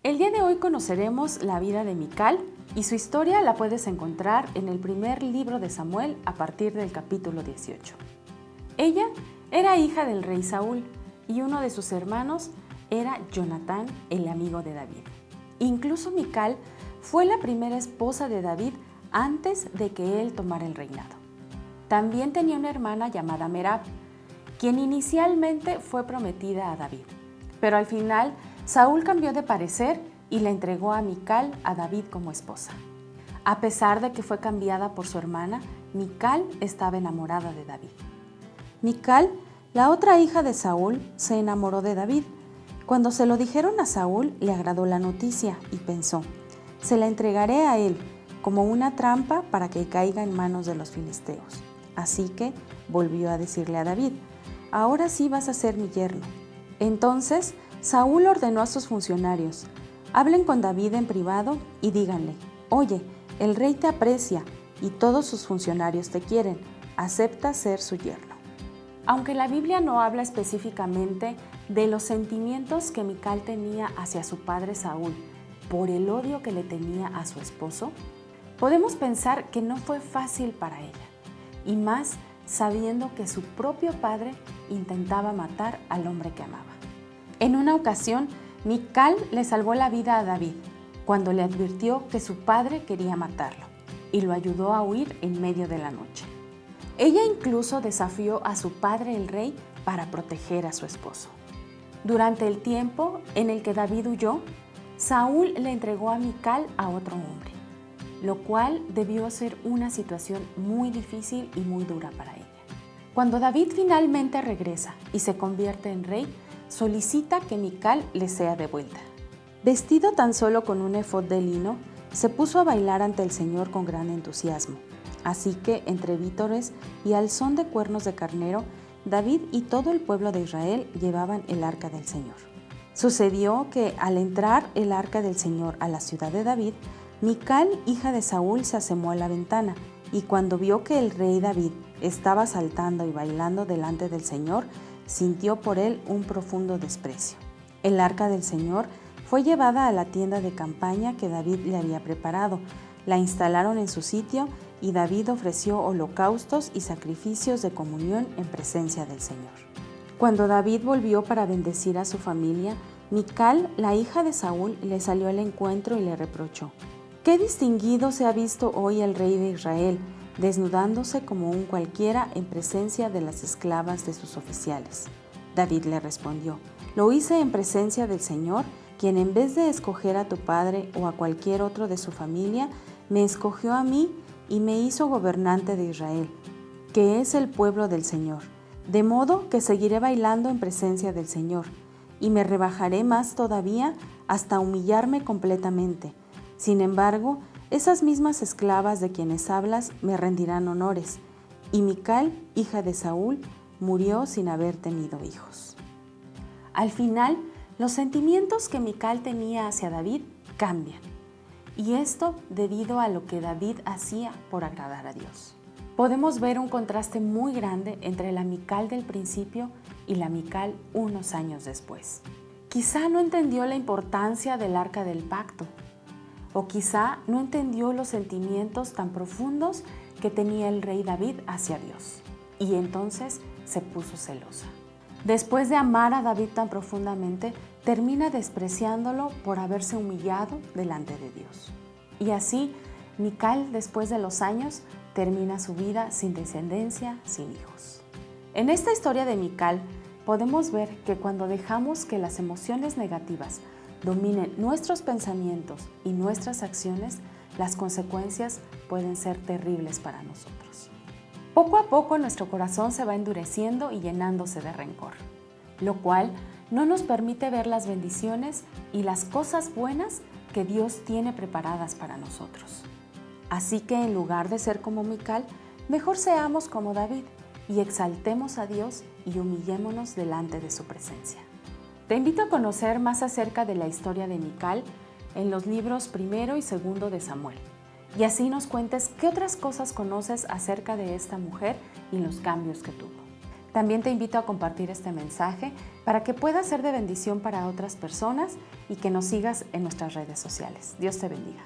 El día de hoy conoceremos la vida de Mical y su historia la puedes encontrar en el primer libro de Samuel a partir del capítulo 18. Ella era hija del rey Saúl y uno de sus hermanos era Jonatán, el amigo de David. Incluso Mical fue la primera esposa de David antes de que él tomara el reinado. También tenía una hermana llamada Merab, quien inicialmente fue prometida a David, pero al final Saúl cambió de parecer y le entregó a Mical a David como esposa. A pesar de que fue cambiada por su hermana, Mical estaba enamorada de David. Mical, la otra hija de Saúl, se enamoró de David. Cuando se lo dijeron a Saúl, le agradó la noticia y pensó: se la entregaré a él como una trampa para que caiga en manos de los filisteos. Así que volvió a decirle a David: ahora sí vas a ser mi yerno. Entonces Saúl ordenó a sus funcionarios: hablen con David en privado y díganle: oye, el rey te aprecia y todos sus funcionarios te quieren, acepta ser su yerno. Aunque la Biblia no habla específicamente de los sentimientos que Mical tenía hacia su padre Saúl por el odio que le tenía a su esposo, podemos pensar que no fue fácil para ella, y más sabiendo que su propio padre intentaba matar al hombre que amaba. En una ocasión, Mical le salvó la vida a David cuando le advirtió que su padre quería matarlo y lo ayudó a huir en medio de la noche. Ella incluso desafió a su padre el rey para proteger a su esposo. Durante el tiempo en el que David huyó, Saúl le entregó a Mical a otro hombre, lo cual debió ser una situación muy difícil y muy dura para ella. Cuando David finalmente regresa y se convierte en rey, solicita que Mical le sea devuelta. Vestido tan solo con un efod de lino, se puso a bailar ante el Señor con gran entusiasmo. Así que, entre vítores y al son de cuernos de carnero, David y todo el pueblo de Israel llevaban el arca del Señor. Sucedió que, al entrar el arca del Señor a la ciudad de David, Mical, hija de Saúl, se asomó a la ventana, y cuando vio que el rey David estaba saltando y bailando delante del Señor, sintió por él un profundo desprecio. El arca del Señor fue llevada a la tienda de campaña que David le había preparado. La instalaron en su sitio y David ofreció holocaustos y sacrificios de comunión en presencia del Señor. Cuando David volvió para bendecir a su familia, Mical, la hija de Saúl, le salió al encuentro y le reprochó: «¡Qué distinguido se ha visto hoy el rey de Israel, desnudándose como un cualquiera en presencia de las esclavas de sus oficiales!». David le respondió: «Lo hice en presencia del Señor, quien en vez de escoger a tu padre o a cualquier otro de su familia, me escogió a mí y me hizo gobernante de Israel, que es el pueblo del Señor. De modo que seguiré bailando en presencia del Señor, y me rebajaré más todavía hasta humillarme completamente. Sin embargo, esas mismas esclavas de quienes hablas me rendirán honores». Y Mical, hija de Saúl, murió sin haber tenido hijos. Al final, los sentimientos que Mical tenía hacia David cambian, y esto debido a lo que David hacía por agradar a Dios. Podemos ver un contraste muy grande entre la Mical del principio y la Mical unos años después. Quizá no entendió la importancia del arca del pacto, o quizá no entendió los sentimientos tan profundos que tenía el rey David hacia Dios, y entonces se puso celosa. Después de amar a David tan profundamente, termina despreciándolo por haberse humillado delante de Dios. Y así, Mical, después de los años, termina su vida sin descendencia, sin hijos. En esta historia de Mical, podemos ver que cuando dejamos que las emociones negativas dominen nuestros pensamientos y nuestras acciones, las consecuencias pueden ser terribles para nosotros. Poco a poco nuestro corazón se va endureciendo y llenándose de rencor, lo cual no nos permite ver las bendiciones y las cosas buenas que Dios tiene preparadas para nosotros. Así que en lugar de ser como Mical, mejor seamos como David y exaltemos a Dios y humillémonos delante de su presencia. Te invito a conocer más acerca de la historia de Mical en los libros primero y segundo de Samuel, y así nos cuentes qué otras cosas conoces acerca de esta mujer y los cambios que tuvo. También te invito a compartir este mensaje para que pueda ser de bendición para otras personas y que nos sigas en nuestras redes sociales. Dios te bendiga.